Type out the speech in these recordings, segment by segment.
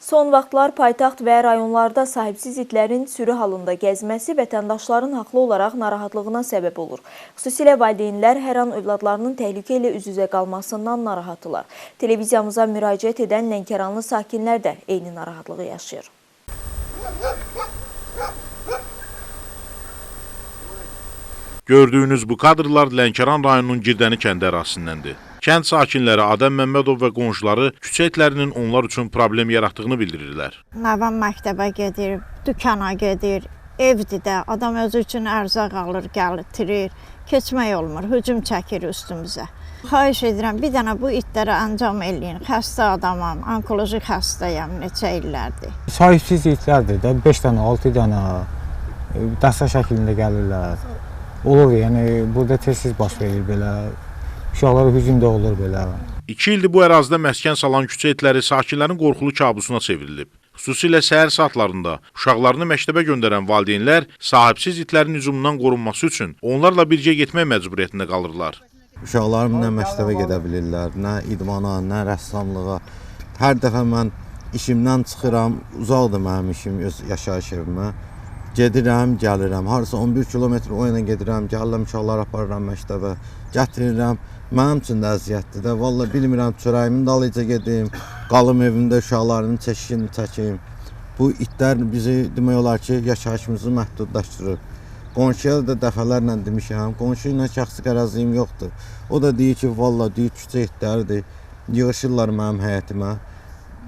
Son vaxtlar paytaxt və rayonlarda sahibsiz itlərin sürü halında gəzməsi vətəndaşların haqlı olaraq narahatlığına səbəb olur. Xüsusilə valideynlər hər an övladlarının təhlükə ilə üz-üzə qalmasından narahatdırlar. Televiziyamıza müraciət edən Lənkəranlı sakinlər də eyni narahatlığı yaşayır. Gördüyünüz bu kadrlar Lənkəran rayonunun Girdəni kəndi ərazisindəndir. Kənd sakinləri Adəm Məmmədov və qonşuları küçə itlərinin onlar üçün problem yaratdığını bildirirlər. Nəvəm məktəbə gedir, dükana gedir, evdir də, adam özü üçün ərzaq alır, gətirir, keçmək olmur, hücum çəkir üstümüzə. Xahiş edirəm, bir dənə bu itlərə əncam eləyin. Xəstə adamam, onkoloji xəstəyəm, neçə illərdir. Sahibsiz itlərdir də, 5 dənə, 6 dənə dəstə şəklində gəlirlər. Olur, yəni burada tez-tez baş verir belə. Uşaqlar hücumda olur belə. 2 ildir bu ərazidə məskən salan küçə itləri sakinlərin qorxulu kabusuna çevrilib. Xüsusilə səhər saatlarında uşaqlarını məktəbə göndərən valideynlər sahibsiz itlərin hücumundan qorunması üçün onlarla birgə getmək məcburiyyətində qalırlar. Uşaqlarım nə məktəbə gedə bilirlər, nə idmana, nə rəssamlığa. Hər dəfə mən işimdən çıxıram, uzaqdır mənim işim, öz yaşayış evimə. Gedirəm, gəlirəm. Harasa 11 kilometr o yana gedirəm, gəlirəm, uşaqları aparıram məktəbə, gətirirəm. Mənim üçün də əziyyətdir də. Vallahi bilmirəm, çörəyimin dalıyca gedim, qalım evimdə uşaqlarının çəkişini çəkim. Bu itlər bizi demək olar ki, yaşayışımızı məhdudlaşdırır. Qonşuya da dəfələrlə demişəm, qonşu ilə şəxsi qərəzliyim yoxdur. O da deyir ki, vallahi deyir, küçə itləridir, yığışırlar mənim həyətimə.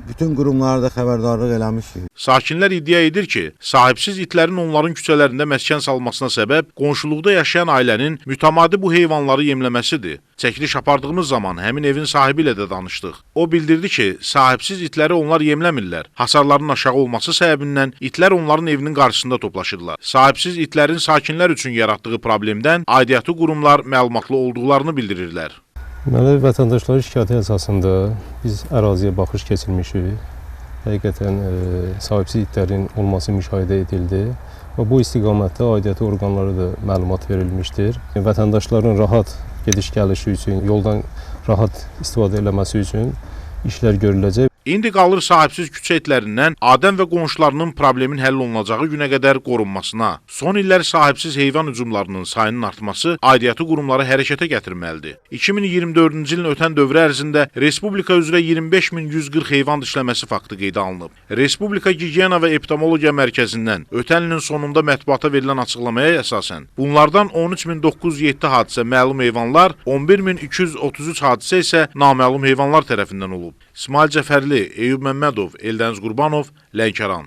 Bütün qurumlara da xəbərdarlıq eləmişik. Sakinlər iddia edir ki, sahibsiz itlərin onların küçələrində məskən salmasına səbəb qonşuluqda yaşayan ailənin mütəmadi bu heyvanları yemləməsidir. Çəkiliş apardığımız zaman həmin evin sahibi ilə də danışdıq. O bildirdi ki, sahibsiz itləri onlar yemləmirlər. Hasarların aşağı olması səbəbindən itlər onların evinin qarşısında toplaşırlar. Sahibsiz itlərin sakinlər üçün yaratdığı problemdən aidiyyatı qurumlar məlumatlı olduqlarını bildirirlər. Deməli, vətəndaşların şikayəti əsasında biz əraziyə baxış keçirmişik. Həqiqətən sahibsiz itlərin olması müşahidə edildi və bu istiqamətdə aidiyyatı orqanlara da məlumat verilmişdir. Vətəndaşların rahat gediş-gəlişi üçün, yoldan rahat istifadə eləməsi üçün işlər görüləcək. İndi qalır sahibsiz küçə itlərindən Adəm və qonşularının problemin həll olunacağı günə qədər qorunmasına. Son illər sahibsiz heyvan hücumlarının sayının artması aidiyyatı qurumları hərəkətə gətirməlidir. 2024-cü ilin ötən dövrü ərzində Respublika üzrə 25.140 heyvan dişləməsi faktı qeydə alınıb. Respublika Gigiyena və Epidemiologiya Mərkəzindən ötən ilin sonunda mətbuata verilən açıqlamaya əsasən, bunlardan 13.907 hadisə məlum heyvanlar, 11.233 hadisə isə naməlum heyvanlar tərəfindən olub. İsmail Cəfərli, Eyüp Məmmədov, Eldəniz Qurbanov, Lənkəran.